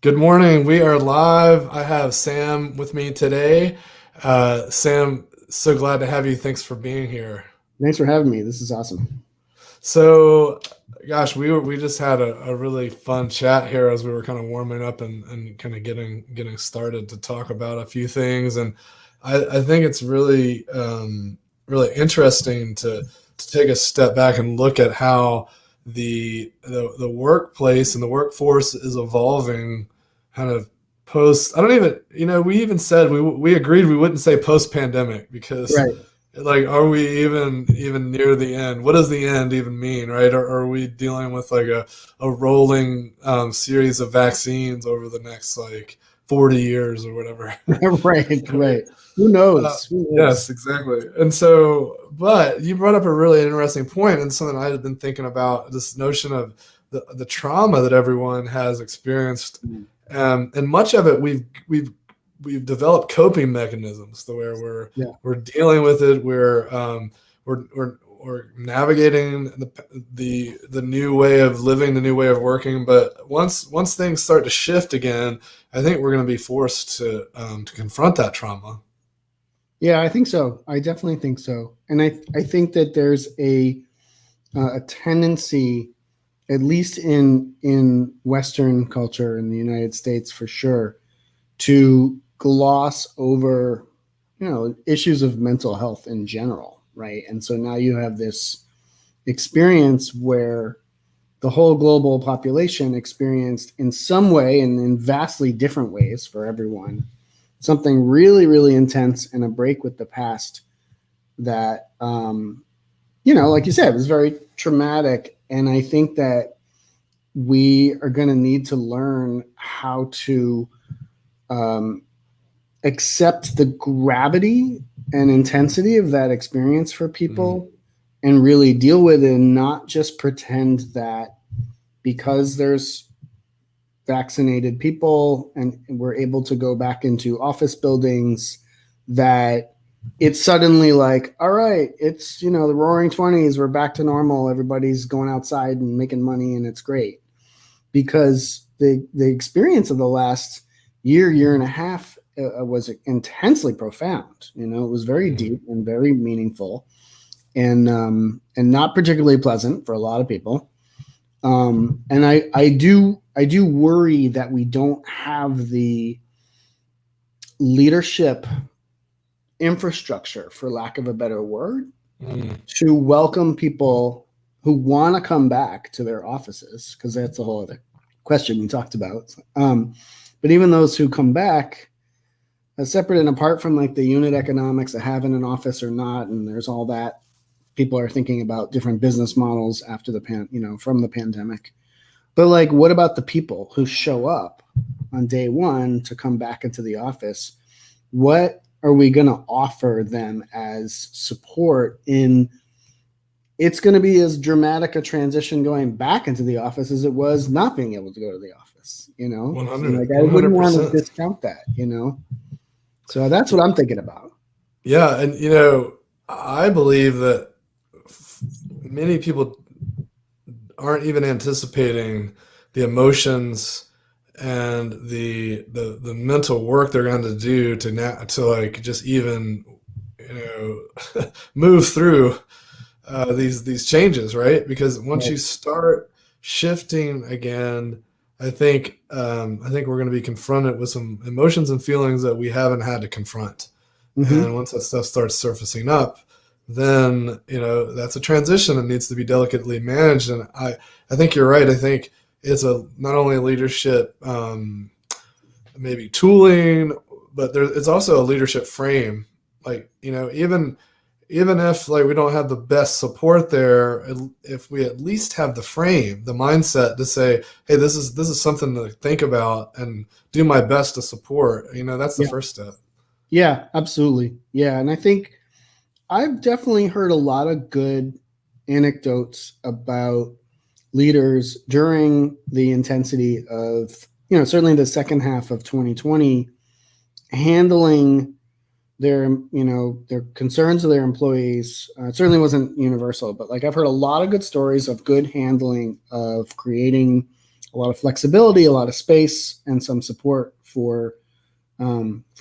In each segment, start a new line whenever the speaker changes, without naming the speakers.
Good morning. We are live. I have Sam with me today. Sam, so glad to have you. Thanks for being here.
Thanks for having me. This is awesome.
So, gosh, we just had a really fun chat here as we were kind of warming up and kind of getting started to talk about a few things. And I think it's really interesting to take a step back and look at how the workplace and the workforce is evolving kind of post. I don't even, we even said we agreed we wouldn't say post pandemic because
Right.
like, are we even near the end? What does the end even mean, right? Or are we dealing with like a rolling series of vaccines over the next like 40 years or whatever?
Right.
Right.
Right. Who knows? Who
Yes,
knows?
exactly. And so, but you brought up a really interesting point and something I had been thinking about, this notion of the trauma that everyone has experienced.
Mm.
And much of it we've developed coping mechanisms to where
Yeah.
we're dealing with it. We're navigating the new way of living, the new way of working. But once things start to shift again, I think we're going to be forced to confront that trauma.
Yeah, I think so. I definitely think so. And I think that there's a tendency, at least in Western culture in the United States for sure, to gloss over, issues of mental health in general, right? And so now you have this experience where the whole global population experienced in some way and in vastly different ways for everyone something really really intense and a break with the past that like you said, was very traumatic. And I think that we are going to need to learn how to um, accept the gravity and intensity of that experience for
Mhm.
people and really deal with it and not just pretend that because there's vaccinated people and we're able to go back into office buildings that it's suddenly like, all right, it's, the roaring 20s, we're back to normal, everybody's going outside and making money and it's great. Because the experience of the last year and a half was intensely profound. It was very
Mhm.
deep and very meaningful, and not particularly pleasant for a lot of people. And I do worry that we don't have the leadership infrastructure, for lack of a better word,
Mhm.
to welcome people who want to come back to their offices, because that's a whole other question we talked about. But even those who come back, separate and apart from like the unit economics of having an office or not, and there's all that. People are thinking about different business models after from the pandemic. But like, what about the people who show up on day one to come back into the office? What are we going to offer them as support in? It's going to be as dramatic a transition going back into the office as it was not being able to go to the office, And
100,
like, I wouldn't want to
100%.
discount that. So that's what I'm thinking about.
Yeah, and I believe that many people aren't even anticipating the emotions and the mental work they're going to do to like just even move through these changes, right? Because once
Right.
you start shifting again, I think we're going to be confronted with some emotions and feelings that we haven't had to confront. And
Mm-hmm.
once that stuff starts surfacing up, then that's a transition that needs to be delicately managed. And I think you're right. I think it's a not only a leadership maybe tooling, but it's also a leadership frame. Like even if like we don't have the best support there, if we at least have the frame, the mindset to say, hey, this is something to think about and do my best to support. That's the
Yeah.
first step.
Yeah, absolutely. Yeah. And I think I've definitely heard a lot of good anecdotes about leaders during the intensity of, certainly the second half of 2020, handling their concerns of their employees. It certainly wasn't universal, but like I've heard a lot of good stories of good handling of creating a lot of flexibility, a lot of space, and some support for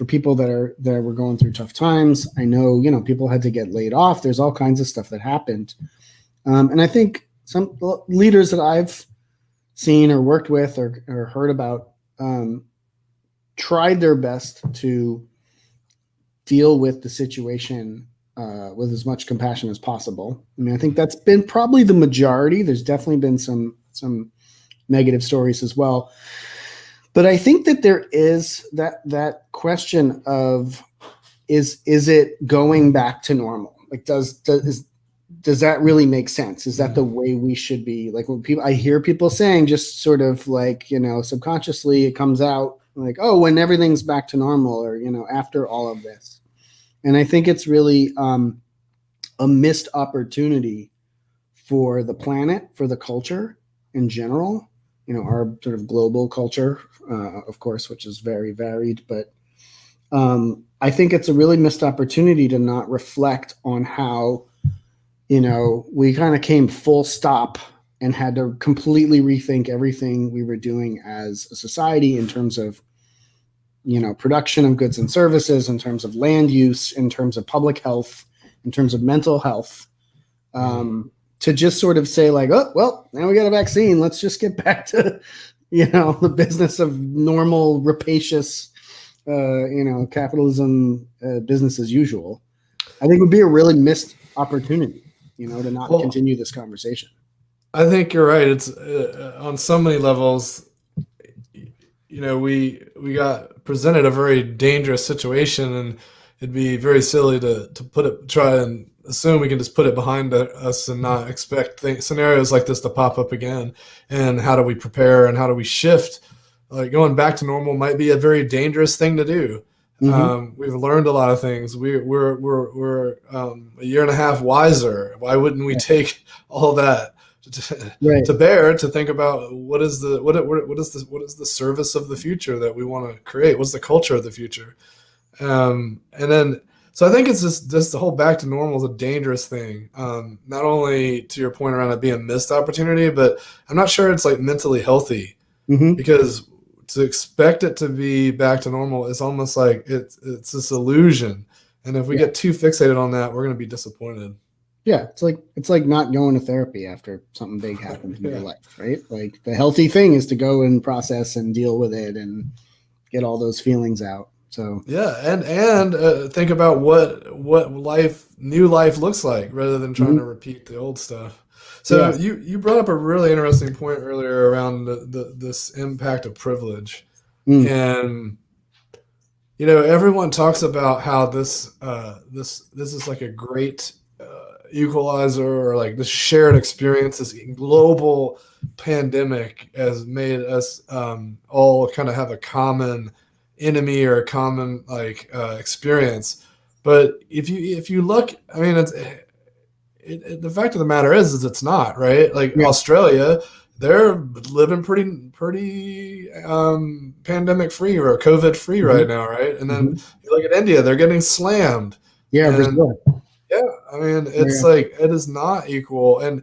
people that were going through tough times. I know, people had to get laid off. There's all kinds of stuff that happened. And I think some leaders that I've seen or worked with or heard about tried their best to deal with the situation with as much compassion as possible. I mean, I think that's been probably the majority. There's definitely been some negative stories as well. But I think that there is that question of is it going back to normal? Like does that really make sense? Is that the way we should be? Like when I hear people saying, just sort of like, subconsciously it comes out like, oh, when everything's back to normal, or after all of this. And I think it's really a missed opportunity for the planet, for the culture in general, our sort of global culture, of course, which is very varied. But I think it's a really missed opportunity to not reflect on how, we kind of came full stop and had to completely rethink everything we were doing as a society in terms of, production of goods and services, in terms of land use, in terms of public health, in terms of mental health. To just sort of say like, oh, well, now we got a vaccine. Let's just get back to, the business of normal, rapacious, capitalism, business as usual. I think would be a really missed opportunity, to not continue this conversation.
I think you're right. It's on so many levels, we got presented a very dangerous situation, and it'd be very silly to try and assume we can just put it behind us and not expect scenarios like this to pop up again. And how do we prepare, and how do we shift? Like going back to normal might be a very dangerous thing to do. Mm-hmm. We've learned a lot of things. We're a year and a half wiser. Why wouldn't we take all that to bear to think about what is the service of the future that we want to create? What's the culture of the future? And then, so I think it's just the whole back to normal is a dangerous thing. Not only to your point around it being a missed opportunity, but I'm not sure it's like mentally healthy, because to expect it to be back to normal is almost like it's this illusion. And if we get too fixated on that, we're going to be disappointed.
Yeah, it's like not going to therapy after something big happens in your life, right? Like the healthy thing is to go and process and deal with it and get all those feelings out. So
and think about what new life looks like, rather than trying to repeat the old stuff. So you brought up a really interesting point earlier around this impact of privilege, and everyone talks about how this is like a great equalizer, or like this shared experience. This global pandemic has made us all kind of have a common enemy or a common experience. But if you look, I mean, the fact of the matter is it's not, right? Like Australia, they're living pretty pandemic free or COVID free right now, right? And then you look at India, they're getting slammed.
Yeah, Brazil.
Yeah, I mean, it's like it is not equal, and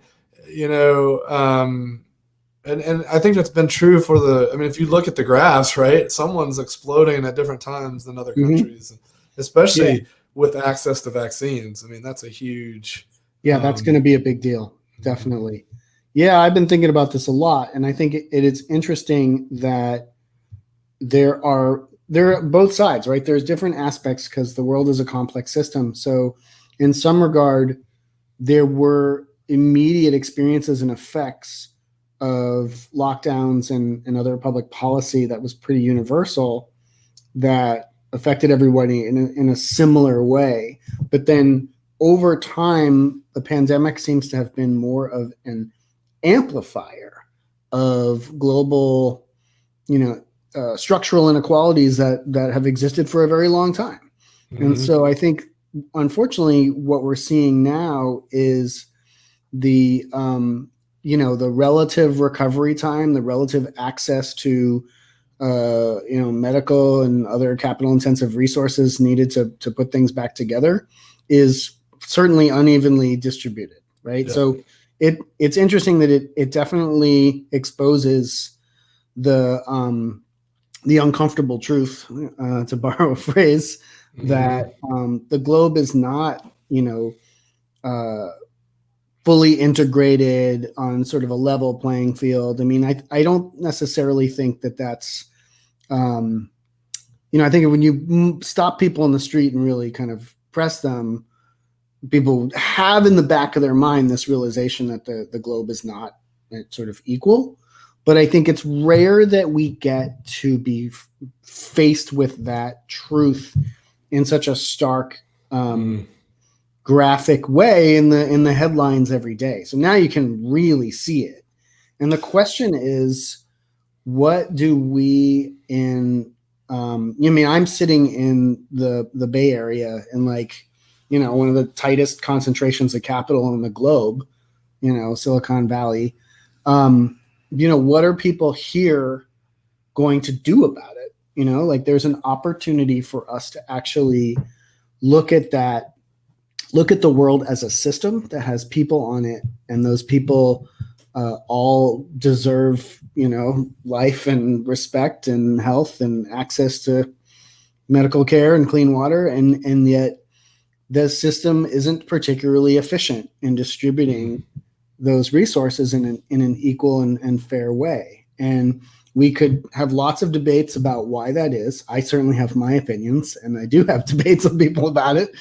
and I think that's been true for if you look at the graphs, right? Someone's exploding at different times than other countries, especially with access to vaccines. I mean, that's a huge.
Yeah, that's going to be a big deal. Definitely. Yeah, I've been thinking about this a lot, and I think it is interesting that there are both sides, right? There's different aspects because the world is a complex system. So in some regard, there were immediate experiences and effects of lockdowns and other public policy that was pretty universal that affected everybody in a similar way. But then over time, the pandemic seems to have been more of an amplifier of global, structural inequalities that have existed for a very long time. And so I think, unfortunately, what we're seeing now is the relative recovery time, the relative access to medical and other capital intensive resources needed to put things back together is certainly unevenly distributed, right? Yeah. So it's interesting that it definitely exposes the uncomfortable truth, to borrow a phrase, that the globe is not, fully integrated on sort of a level playing field. I mean, I don't necessarily think that that's, I think when you stop people in the street and really kind of press them, people have in the back of their mind this realization that the globe is not sort of equal. But I think it's rare that we get to be faced with that truth in such a stark, graphic way in the headlines every day. So now you can really see it. And the question is, what do we I'm sitting in the Bay Area in one of the tightest concentrations of capital in the globe, Silicon Valley. What are people here going to do about it? There's an opportunity for us to actually look at the world as a system that has people on it, and those people all deserve, life and respect and health and access to medical care and clean water. And yet the system isn't particularly efficient in distributing those resources in an equal and fair way. And we could have lots of debates about why that is. I certainly have my opinions, and I do have debates with people about it.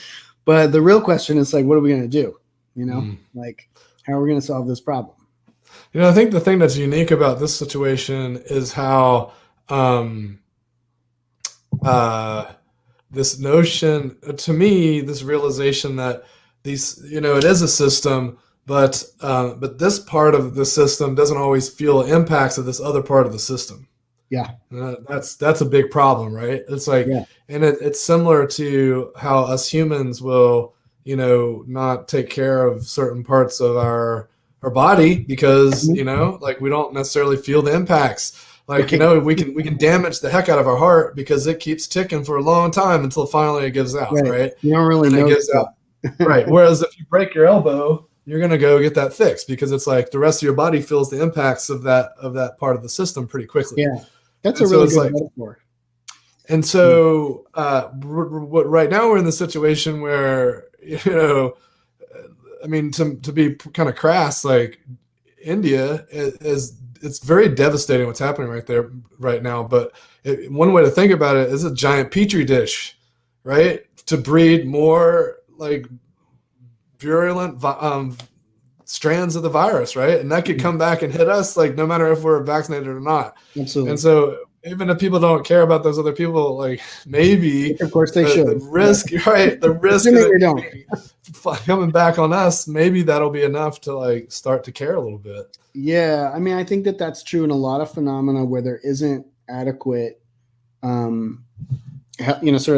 But the real question is what are we going to do? How are we going to solve this problem?
I think the thing that's unique about this situation is how this notion, to me, this realization that it is a system, but this part of the system doesn't always feel impacts of this other part of the system.
Yeah.
That's a big problem, right? It's and it's similar to how us humans will, not take care of certain parts of our body because, we don't necessarily feel the impacts. We can damage the heck out of our heart because it keeps ticking for a long time until finally it gives out, right?
You don't really know.
It gives out. Right. Whereas if you break your elbow, you're going to go get that fixed because it's the rest of your body feels the impacts of that part of the system pretty quickly.
Yeah. That's a really good metaphor.
And so right now we're in the situation where, to be kind of crass, India it's very devastating what's happening right there right now. But one way to think about it is a giant petri dish, right? To breed more virulent strands of the virus, right? And that could come back and hit us, no matter if we're vaccinated or not.
Absolutely.
And so even if people don't care about those other people, maybe
of course they should.
The risk, right? The risk of coming back on us, maybe that'll be enough to start to care a little bit.
Yeah, I think that's true in a lot of phenomena where there isn't adequate, sort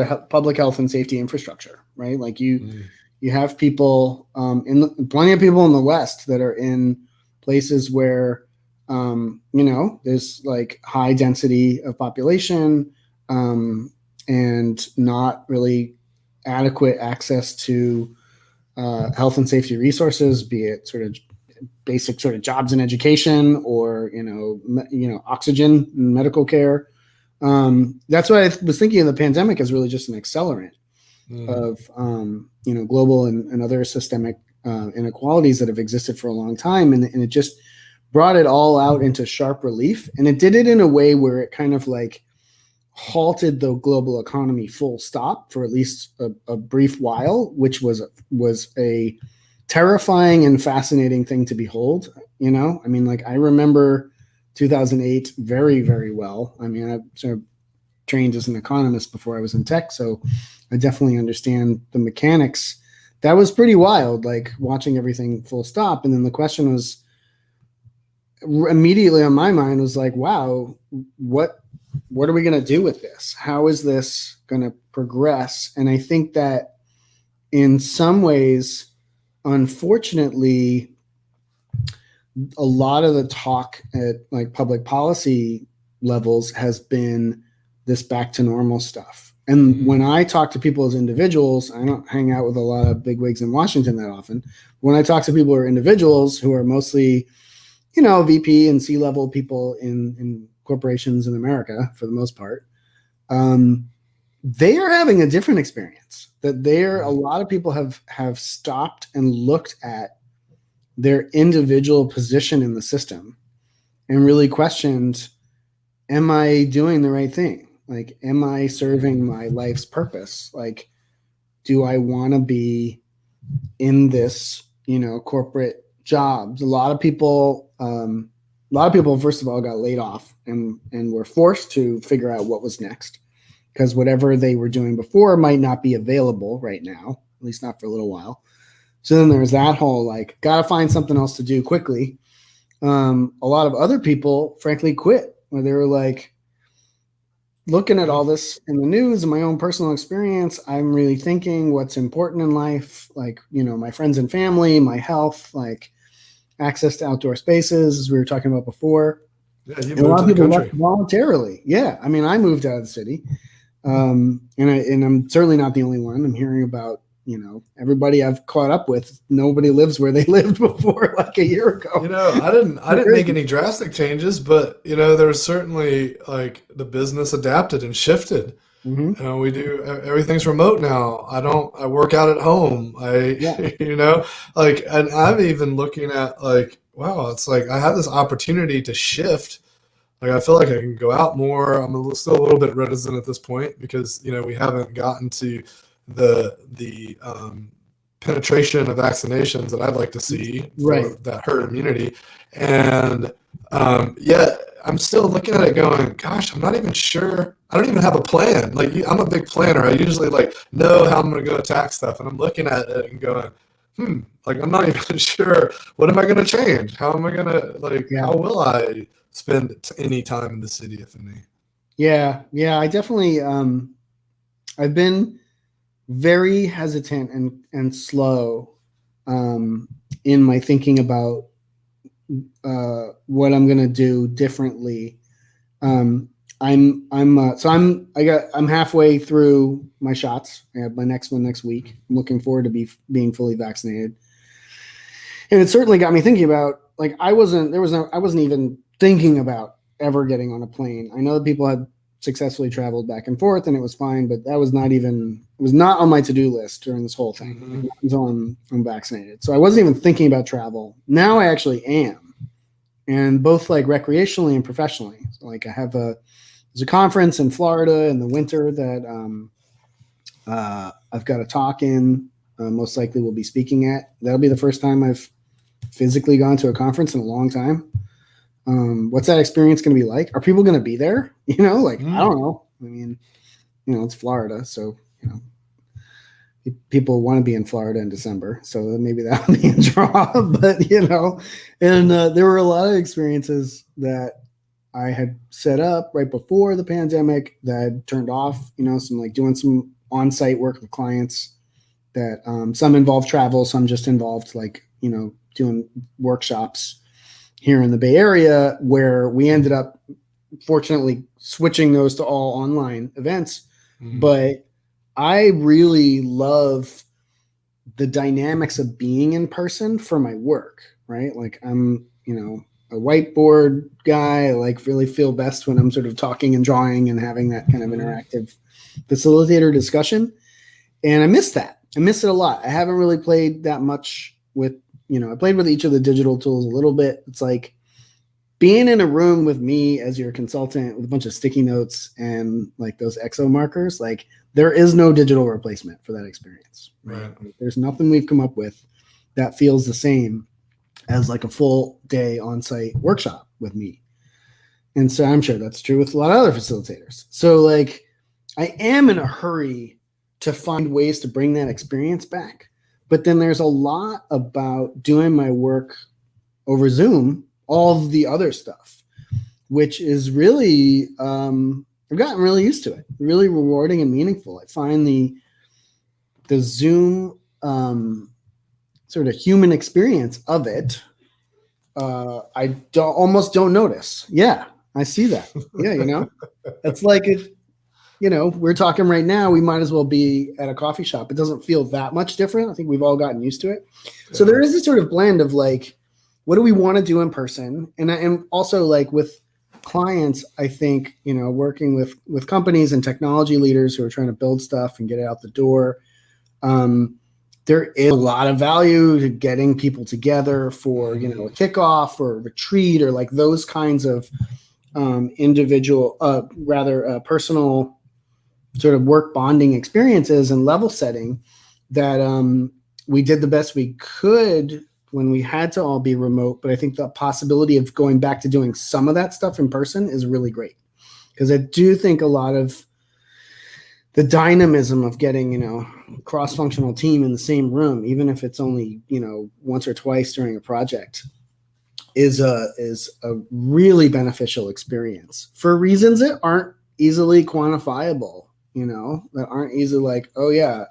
of public health and safety infrastructure, right? You have people, plenty of people in the West that are in places where, there's high density of population, and not really adequate access to health and safety resources, be it sort of basic sort of jobs and education or, oxygen and medical care. That's why I was thinking of the pandemic as really just an accelerant of, global and other systemic inequalities that have existed for a long time. And it just brought it all out into sharp relief. And it did it in a way where it kind of halted the global economy full stop for at least a brief while, which was a terrifying and fascinating thing to behold. I remember 2008 very, very well. I sort of trained as an economist before I was in tech, so I definitely understand the mechanics. That was pretty wild, watching everything full stop. And then the question was immediately on my mind was wow, what are we going to do with this? How is this going to progress? And I think that in some ways, unfortunately, a lot of the talk at public policy levels has been this back to normal stuff. And when I talk to people as individuals, I don't hang out with a lot of bigwigs in Washington that often. When I talk to people who are individuals who are mostly, VP and C-level people in corporations in America for the most part, they are having a different experience. That a lot of people have stopped and looked at their individual position in the system and really questioned, am I doing the right thing? Like, am I serving my life's purpose? Like, do I want to be in this, corporate jobs? A lot of people, first of all, got laid off and were forced to figure out what was next, because whatever they were doing before might not be available right now, at least not for a little while. So then there's that whole, like, got to find something else to do quickly. A lot of other people, frankly, quit, where they were like, looking at all this in the news and my own personal experience, I'm really thinking what's important in life, like, my friends and family, my health, like access to outdoor spaces, as we were talking about before.
Yeah, you
and a lot of
moved to
people
the
left
country.
voluntarily. Yeah, I mean, I moved out of the city, and I'm certainly not the only one. I'm hearing about, everybody I've caught up with, nobody lives where they lived before like a year ago.
I didn't make any drastic changes, but there was certainly, like, the business adapted and shifted.
Mm-hmm.
We do everything's remote now. I work out at home.
Yeah.
Like, and I'm even looking at, like, wow, it's like I have this opportunity to shift. Like, I feel like I can go out more. Still a little bit reticent at this point because we haven't gotten to the penetration of vaccinations that I'd like to see for
Right.
that herd immunity. And yet I'm still looking at it going, gosh, I'm not even sure. I don't even have a plan. Like, I'm a big planner. I usually, like, know how I'm going to go attack stuff. And I'm looking at it and going, like, I'm not even sure. What am I going to change? How am I going to, like, how will I spend any time in the city, if any?
Yeah. I definitely, I've been very hesitant and slow in my thinking about what I'm going to do differently. I'm halfway through my shots. I have my next one next week. I'm looking forward to being fully vaccinated. And it certainly got me thinking about, like, I wasn't even thinking about ever getting on a plane. I know that people had successfully traveled back and forth and it was fine, but it was not on my to-do list during this whole thing until I'm vaccinated. So I wasn't even thinking about travel. Now I actually am, and both, like, recreationally and professionally. So, like, there's a conference in Florida in the winter that I've got a talk in, most likely will be speaking at. That'll be the first time I've physically gone to a conference in a long time. What's that experience going to be like? Are people going to be there? I don't know. I mean, it's Florida, so people want to be in Florida in December, so maybe that would be a draw. But and there were a lot of experiences that I had set up right before the pandemic that had turned off. Some, like, doing some on-site work with clients that some involved travel, some just involved, like, doing workshops here in the Bay Area, where we ended up fortunately switching those to all online events. But I really love the dynamics of being in person for my work, right? Like, I'm, a whiteboard guy. I, like, really feel best when I'm sort of talking and drawing and having that kind of interactive facilitator discussion. And I miss that. I miss it a lot. I haven't really played that much with, I played with each of the digital tools a little bit. It's like being in a room with me as your consultant with a bunch of sticky notes and, like, those exo markers. Like, there is no digital replacement for that experience.
Right.
There's nothing we've come up with that feels the same as, like, a full day on-site workshop with me. And so I'm sure that's true with a lot of other facilitators. So, like, I am in a hurry to find ways to bring that experience back. But then there's a lot about doing my work over Zoom, all of the other stuff, which is really, I've gotten really used to it, really rewarding and meaningful. I find the Zoom sort of human experience of it, I almost don't notice. Yeah, I see that. Yeah, it's like it. We're talking right now, we might as well be at a coffee shop. It doesn't feel that much different. I think we've all gotten used to it. Yeah. So there is this sort of blend of, like, what do we want to do in person? And also, like, with clients, I think, working with companies and technology leaders who are trying to build stuff and get it out the door, there is a lot of value to getting people together for, a kickoff or a retreat or like those kinds of individual, personal sort of work bonding experiences and level setting that we did the best we could when we had to all be remote. But I think the possibility of going back to doing some of that stuff in person is really great, because I do think a lot of the dynamism of getting, cross-functional team in the same room, even if it's only, once or twice during a project, is a really beneficial experience for reasons that aren't easily quantifiable, that aren't easily like, oh yeah,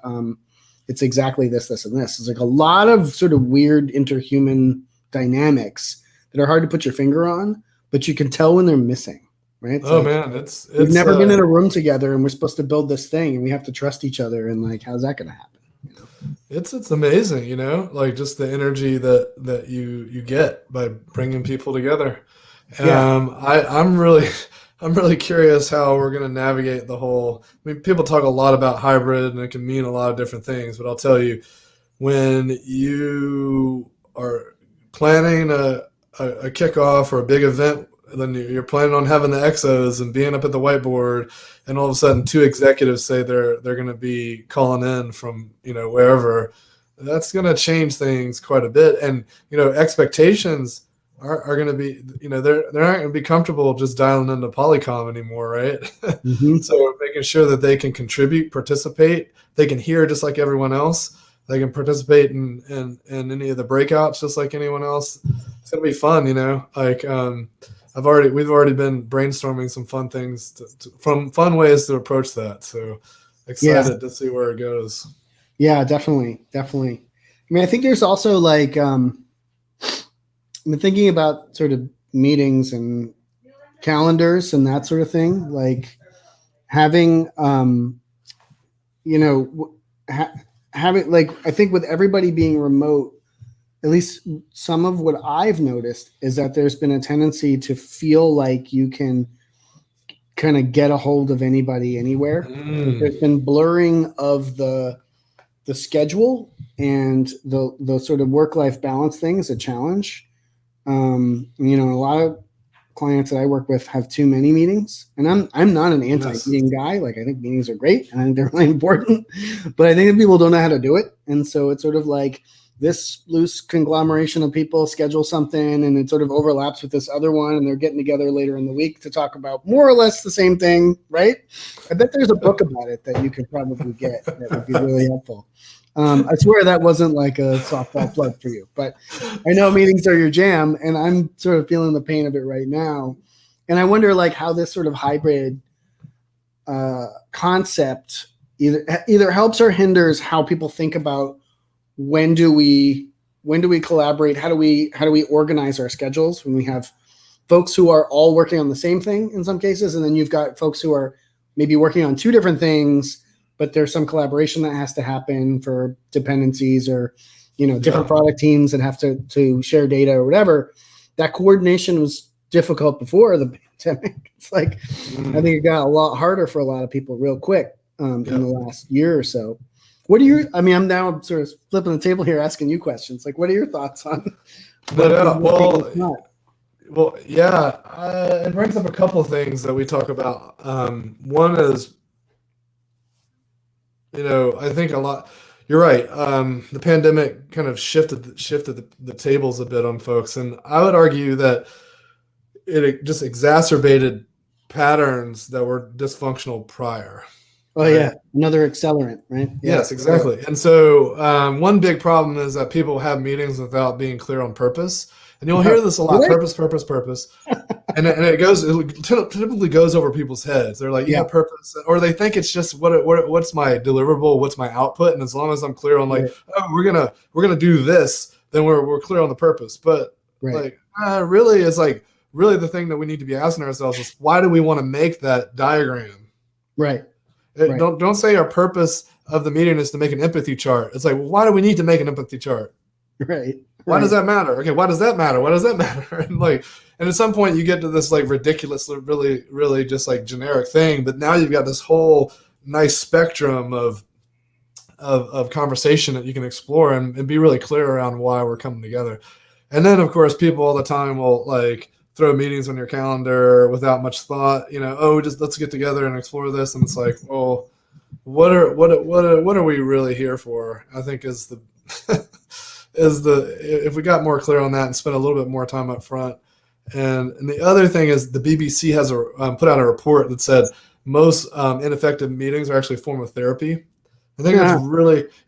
it's exactly this, this, and this. It's like a lot of sort of weird interhuman dynamics that are hard to put your finger on, but you can tell when they're missing, right? It's
man, it's
we've never been in a room together and we're supposed to build this thing and we have to trust each other, and like, how's that going to happen?
It's amazing, like just the energy that you get by bringing people together. I'm really curious how we're going to navigate the whole. I mean, people talk a lot about hybrid, and it can mean a lot of different things. But I'll tell you, when you are planning a kickoff or a big event, then you're planning on having the exos and being up at the whiteboard, and all of a sudden 2 executives say they're going to be calling in from wherever. That's going to change things quite a bit, and expectations are going to be, they're not going to be comfortable just dialing into Polycom anymore, right?
Mm-hmm.
So making sure that they can contribute, participate, they can hear just like everyone else, they can participate in any of the breakouts just like anyone else. It's going to be fun, like we've already been brainstorming some fun things from fun ways to approach that. So excited to see where it goes.
Yeah, definitely. I mean, I think there's also like, I've been thinking about sort of meetings and calendars and that sort of thing, like having, having, like, I think with everybody being remote, at least some of what I've noticed is that there's been a tendency to feel like you can kind of get a hold of anybody anywhere. There's been blurring of the schedule, and the sort of work-life balance thing is a challenge. A lot of clients that I work with have too many meetings, and I'm not an anti-meeting guy. Like, I think meetings are great and I think they're really important, but I think that people don't know how to do it. And so it's sort of like this loose conglomeration of people schedule something, and it sort of overlaps with this other one, and they're getting together later in the week to talk about more or less the same thing, right? I bet there's a book about it that you could probably get that would be really helpful. I swear that wasn't like a softball plug for you, but I know meetings are your jam, and I'm sort of feeling the pain of it right now. And I wonder like how this sort of hybrid concept either helps or hinders how people think about when do we collaborate? How do we organize our schedules when we have folks who are all working on the same thing in some cases, and then you've got folks who are maybe working on 2 different things, but there's some collaboration that has to happen for dependencies or, different product teams that have to share data or whatever. That coordination was difficult before the pandemic. It's like, I think it got a lot harder for a lot of people real quick in the last year or so. I'm now sort of flipping the table here, asking you questions. Like, what are your thoughts on?
It brings up a couple of things that we talk about. One is, I think a lot. You're right. The pandemic kind of shifted the tables a bit on folks, and I would argue that it just exacerbated patterns that were dysfunctional prior.
Oh, right? Yeah, another accelerant, right?
Yes, exactly. And so one big problem is that people have meetings without being clear on purpose. And you'll hear this a lot, purpose. And it typically goes over people's heads. They're like, purpose. Or they think it's just what's my deliverable, what's my output. And as long as I'm clear on like, we're gonna do this, then we're clear on the purpose. But really the thing that we need to be asking ourselves is, why do we want to make that diagram?
Right.
Don't say our purpose of the meeting is to make an empathy chart. It's like, well, why do we need to make an empathy chart?
Right.
Why does
Right.
that matter? Okay, why does that matter? Why does that matter? And like, and at some point you get to this like ridiculous, really, really just like generic thing. But now you've got this whole nice spectrum of conversation that you can explore and be really clear around why we're coming together. And then of course people all the time will like throw meetings on your calendar without much thought. Oh, just let's get together and explore this. And it's like, well, what are we really here for? I think is the if we got more clear on that and spent a little bit more time up front. And the other thing is the BBC has put out a report that said most ineffective meetings are actually a form of therapy. I think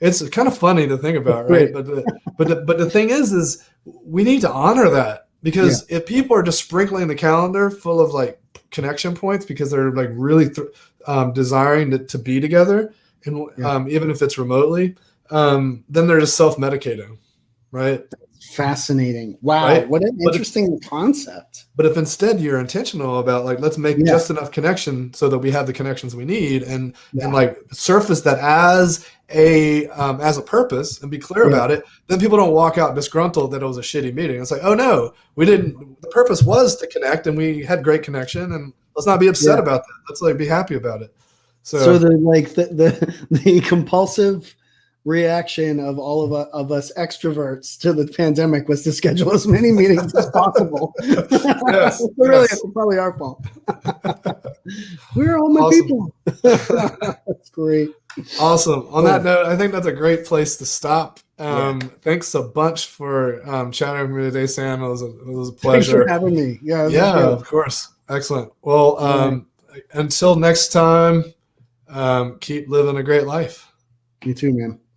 it's kind of funny to think about, right? But the thing is we need to honor that, because if people are just sprinkling the calendar full of like connection points because they're like really desiring to be together, and even if it's remotely, then they're just self-medicating, right?
Fascinating. Wow.
Right?
What an interesting concept.
But if instead you're intentional about like, let's make just enough connection so that we have the connections we need, and like surface that as a purpose and be clear about it, then people don't walk out disgruntled that it was a shitty meeting. It's like, oh no, we didn't. The purpose was to connect, and we had great connection, and let's not be upset about that. Let's like be happy about it.
So the compulsive reaction of all of us extroverts to the pandemic was to schedule as many meetings as possible. Really, it's probably our fault. We're all my people. That's great.
Awesome. On that note, I think that's a great place to stop. Thanks a bunch for chatting with me today, Sam. It was a pleasure.
Thanks for having me.
Yeah, of course. Excellent. Well, until next time, keep living a great life.
You too, man.